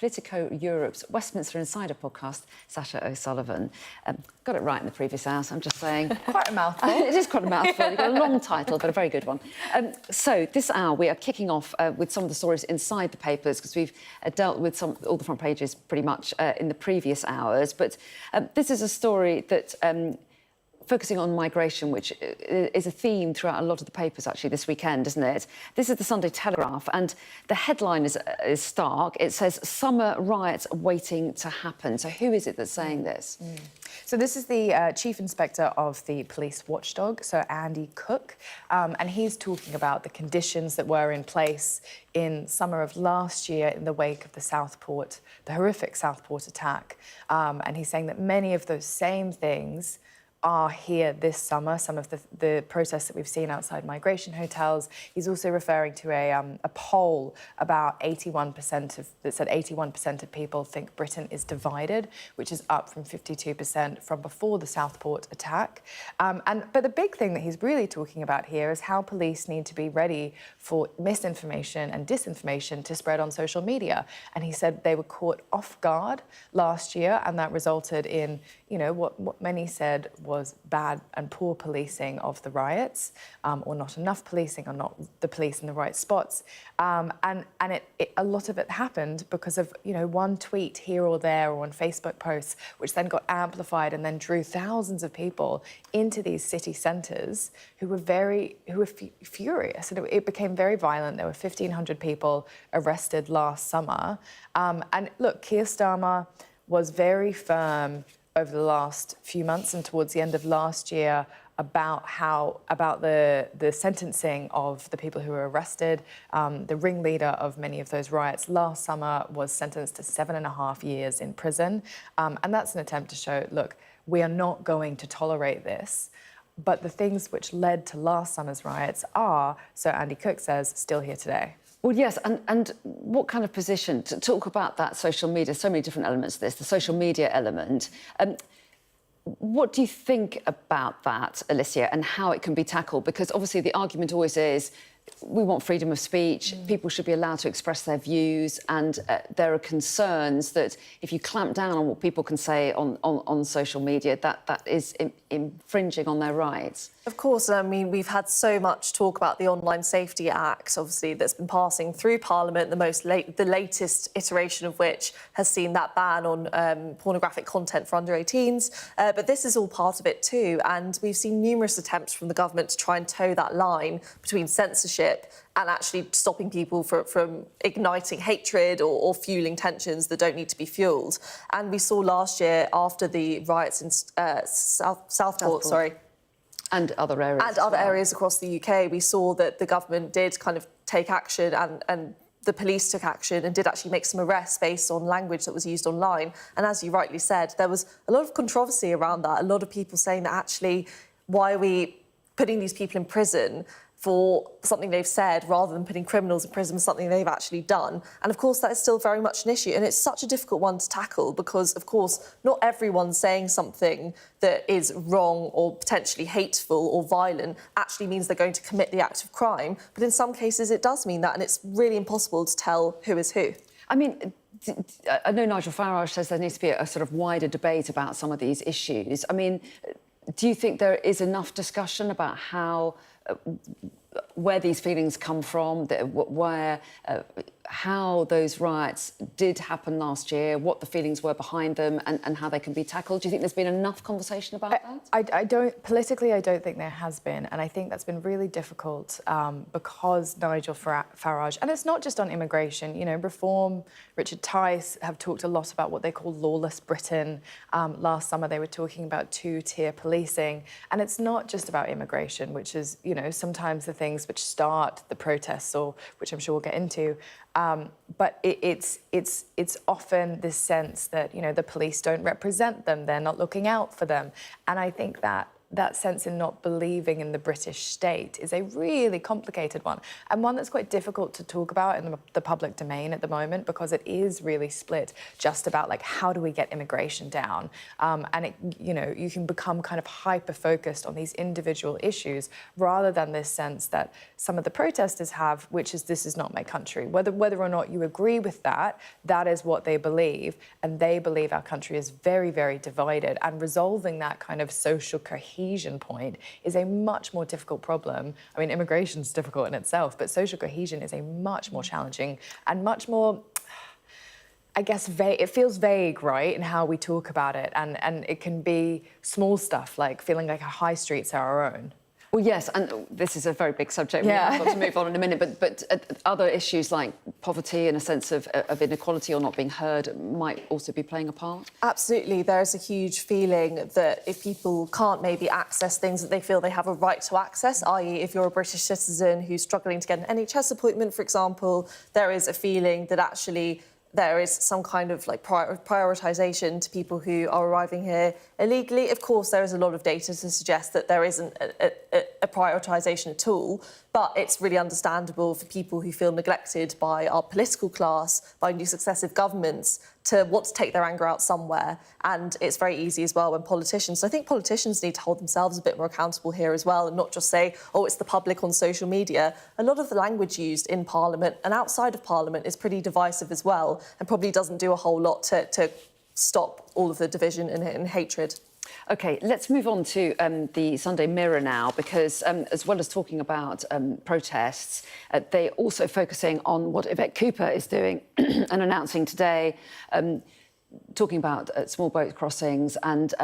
Politico Europe's Westminster Insider podcast, Sacha O'Sullivan. Got it right in the previous hour, so I'm just saying. Quite a mouthful. It is quite a mouthful. You've got a long title, but a very good one. So this hour, we are kicking off with some of the stories inside the papers, because we've dealt with all the front pages pretty much in the previous hours. But this is a story that... focusing on migration, which is a theme throughout a lot of the papers, actually, this weekend, isn't it? This is the Sunday Telegraph, and the headline is stark. It says, "Summer riots waiting to happen." So who is it that's saying this? So this is the Chief Inspector of the Police Watchdog, so Andy Cook, and he's talking about the conditions that were in place in summer of last year in the wake of the Southport, the horrific Southport attack. And he's saying that many of those same things are here this summer, some of the protests that we've seen outside migration hotels. He's also referring to a poll about 81% that said 81% of people think Britain is divided, which is up from 52% from before the Southport attack. But the big thing that he's really talking about here is how police need to be ready for misinformation and disinformation to spread on social media. And he said they were caught off guard last year, and that resulted in, you know, what many said was bad and poor policing of the riots, or not enough policing, or not the police in the right spots. And a lot of it happened because of, you know, one tweet here or there, or one Facebook post, which then got amplified and then drew thousands of people into these city centres who were furious. And it became very violent. There were 1,500 people arrested last summer. And look, Keir Starmer was very firm over the last few months and towards the end of last year about the sentencing of the people who were arrested. The ringleader of many of those riots last summer was sentenced to 7.5 years in prison. And that's an attempt to show, look, we are not going to tolerate this. But the things which led to last summer's riots are, so Andy Cook says, still here today. Well, yes, and what kind of position, to talk about that social media, so many different elements of this, the social media element. What do you think about that, Alicia, and how it can be tackled? Because obviously the argument always is, we want freedom of speech, people should be allowed to express their views, and there are concerns that if you clamp down on what people can say on social media, that is infringing on their rights. Of course, I mean, we've had so much talk about the Online Safety Act, obviously, that's been passing through Parliament, the latest iteration of which has seen that ban on pornographic content for under 18s. But this is all part of it too, and we've seen numerous attempts from the government to try and toe that line between censorship and actually stopping people from igniting hatred or fueling tensions that don't need to be fuelled. And we saw last year, after the riots in Southport. And other areas. And other areas across the UK, we saw that the government did kind of take action, and the police took action and did actually make some arrests based on language that was used online. And as you rightly said, there was a lot of controversy around that. A lot of people saying that actually, why are we putting these people in prison for something they've said, rather than putting criminals in prison for something they've actually done. And of course, that is still very much an issue. And it's such a difficult one to tackle because, of course, not everyone saying something that is wrong or potentially hateful or violent actually means they're going to commit the act of crime. But in some cases, it does mean that. And it's really impossible to tell who is who. I mean, I know Nigel Farage says there needs to be a sort of wider debate about some of these issues. I mean, do you think there is enough discussion about how... where these feelings come from, how those riots did happen last year, what the feelings were behind them, and how they can be tackled? Do you think there's been enough conversation about that? I don't think there has been, and I think that's been really difficult because Nigel Farage, and it's not just on immigration, you know, Reform, Richard Tice have talked a lot about what they call lawless Britain. Last summer they were talking about two-tier policing, and it's not just about immigration, which is, you know, sometimes the things which start the protests, or which I'm sure we'll get into. But it's often this sense that, you know, the police don't represent them, they're not looking out for them. And I think that that sense in not believing in the British state is a really complicated one, and one that's quite difficult to talk about in the public domain at the moment, because it is really split just about like how do we get immigration down, and it, you know, you can become kind of hyper focused on these individual issues rather than this sense that some of the protesters have, which is this is not my country. Whether or not you agree with that, that is what they believe, and they believe our country is very, very divided, and resolving that kind of social cohesion point is a much more difficult problem. I mean, immigration is difficult in itself, but social cohesion is a much more challenging and much more, I guess, vague. It feels vague, right, in how we talk about it, and it can be small stuff like feeling like our high streets are our own. Well, yes, and this is a very big subject. Yeah. We've got to move on in a minute, but other issues like poverty and a sense of inequality or not being heard might also be playing a part? Absolutely. There is a huge feeling that if people can't maybe access things that they feel they have a right to access, i.e. if you're a British citizen who's struggling to get an NHS appointment, for example, there is a feeling that actually there is some kind of like prioritisation to people who are arriving here illegally. Of course, there is a lot of data to suggest that there isn't a prioritisation at all, but it's really understandable for people who feel neglected by our political class, by new successive governments, to want to take their anger out somewhere. And it's very easy as well when politicians... So I think politicians need to hold themselves a bit more accountable here as well, and not just say, oh, it's the public on social media. A lot of the language used in Parliament and outside of Parliament is pretty divisive as well, and probably doesn't do a whole lot to stop all of the division and hatred. OK, let's move on to the Sunday Mirror now, because as well as talking about protests, they're also focusing on what Yvette Cooper is doing and announcing today, talking about small boat crossings and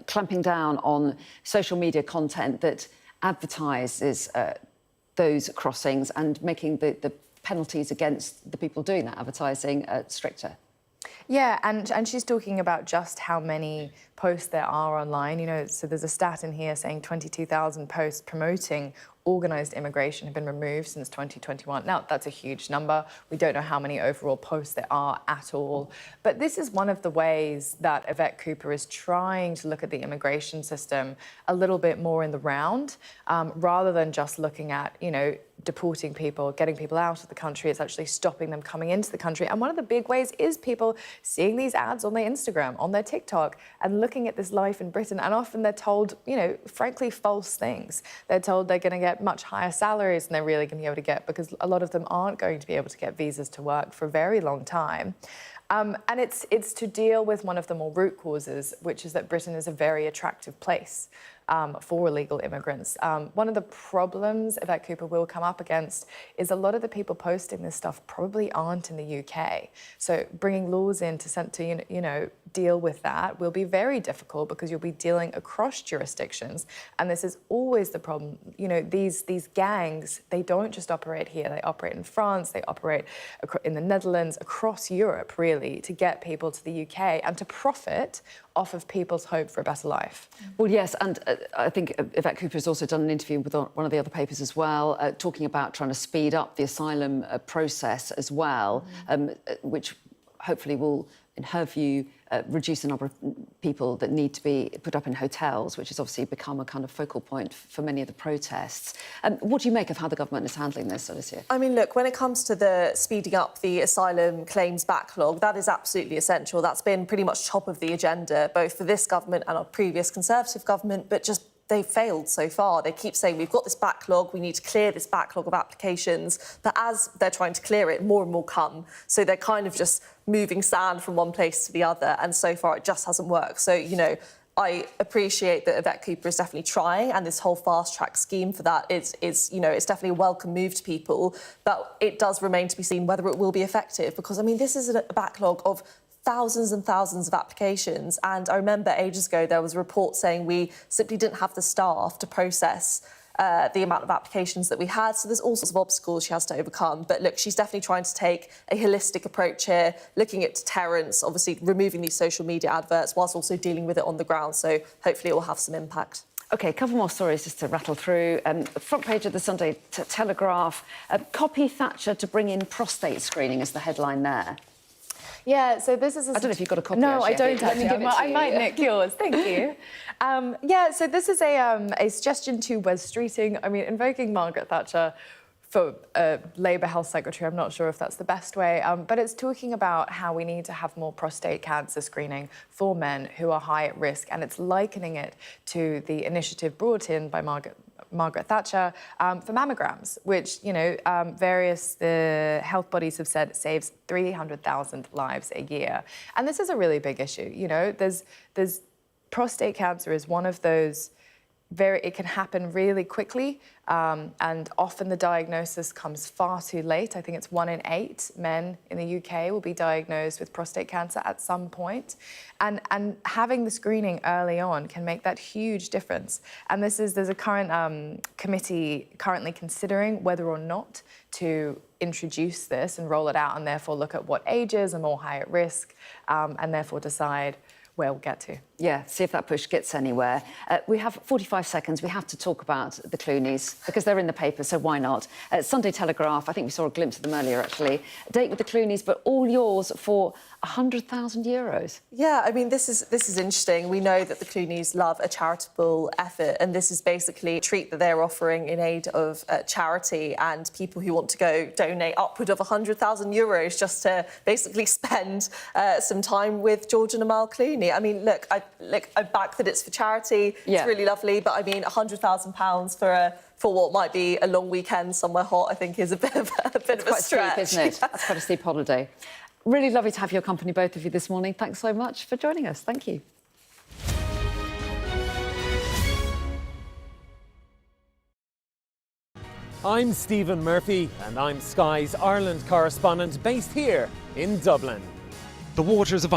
clamping down on social media content that advertises those crossings and making the penalties against the people doing that advertising stricter. Yeah, and she's talking about just how many posts there are online. You know, so there's a stat in here saying 22,000 posts promoting organised immigration have been removed since 2021. Now, that's a huge number. We don't know how many overall posts there are at all. But this is one of the ways that Yvette Cooper is trying to look at the immigration system a little bit more in the round, rather than just looking at, you know, deporting people, getting people out of the country. It's actually stopping them coming into the country. And one of the big ways is people seeing these ads on their Instagram, on their TikTok, and looking at this life in Britain. And often they're told, you know, frankly, false things. They're told they're going to get much higher salaries than they're really going to be able to get, because a lot of them aren't going to be able to get visas to work for a very long time. And it's to deal with one of the more root causes, which is that Britain is a very attractive place for illegal immigrants. One of the problems Yvette Cooper will come up against is a lot of the people posting this stuff probably aren't in the UK. So bringing laws in to you know, deal with that will be very difficult, because you'll be dealing across jurisdictions. And this is always the problem. You know, these gangs, they don't just operate here. They operate in France, they operate in the Netherlands, across Europe, really, to get people to the UK and to profit off of people's hope for a better life. Well, yes, and I think Yvette Cooper has also done an interview with one of the other papers as well, talking about trying to speed up the asylum process as well, which hopefully will, in her view, reduce the number of people that need to be put up in hotels, which has obviously become a kind of focal point for many of the protests. What do you make of how the government is handling this, Alicia? I mean, look, when it comes to the speeding up the asylum claims backlog, that is absolutely essential. That's been pretty much top of the agenda, both for this government and our previous Conservative government, but just they've failed so far. They keep saying, we've got this backlog, we need to clear this backlog of applications. But as they're trying to clear it, more and more come. So they're kind of just moving sand from one place to the other. And so far, it just hasn't worked. So, you know, I appreciate that Yvette Cooper is definitely trying, and this whole fast-track scheme for that is, you know, it's definitely a welcome move to people. But it does remain to be seen whether it will be effective, because, I mean, this is a backlog of thousands and thousands of applications. And I remember ages ago there was a report saying we simply didn't have the staff to process the amount of applications that we had. So there's all sorts of obstacles she has to overcome. But look, she's definitely trying to take a holistic approach here, looking at deterrence, obviously removing these social media adverts, whilst also dealing with it on the ground. So hopefully it will have some impact. OK, a couple more stories just to rattle through. Front page of the Sunday Telegraph, copy Thatcher to bring in prostate screening is the headline there. Yeah, so this is. I don't know if you've got a copy. No, I actually. don't. Let me Actually, give it to I you. might nick yours. Thank you. Yeah, so this is a suggestion to Wes Streeting. I mean, invoking Margaret Thatcher for Labour Health Secretary. I'm not sure if that's the best way, but it's talking about how we need to have more prostate cancer screening for men who are high at risk, and it's likening it to the initiative brought in by Margaret Thatcher for mammograms, which, you know, various health bodies have said saves 300,000 lives a year. And this is a really big issue. You know, there's prostate cancer is one of those it can happen really quickly, and often the diagnosis comes far too late. I think it's 1 in 8 men in the UK will be diagnosed with prostate cancer at some point. And having the screening early on can make that huge difference. And there's a current committee currently considering whether or not to introduce this and roll it out, and therefore look at what ages are more high at risk, and therefore decide where we'll get to. Yeah, see if that push gets anywhere. We have 45 seconds. We have to talk about the Clooneys because they're in the paper, so why not? Sunday Telegraph, I think we saw a glimpse of them earlier, actually. A date with the Clooneys, but all yours for €100,000. Yeah, I mean, this is interesting. We know that the Clooneys love a charitable effort, and this is basically a treat that they're offering in aid of charity and people who want to go donate upward of €100,000 just to basically spend some time with George and Amal Clooney. I mean, look, I back that it's for charity. Yeah. It's really lovely, but I mean, £100,000 for what might be a long weekend somewhere hot, I think is a bit of a Quite stretch. steep, isn't it? That's quite a steep holiday. Really lovely to have your company, both of you, this morning. Thanks so much for joining us. Thank you. I'm Stephen Murphy, and I'm Sky's Ireland correspondent based here in Dublin. The waters of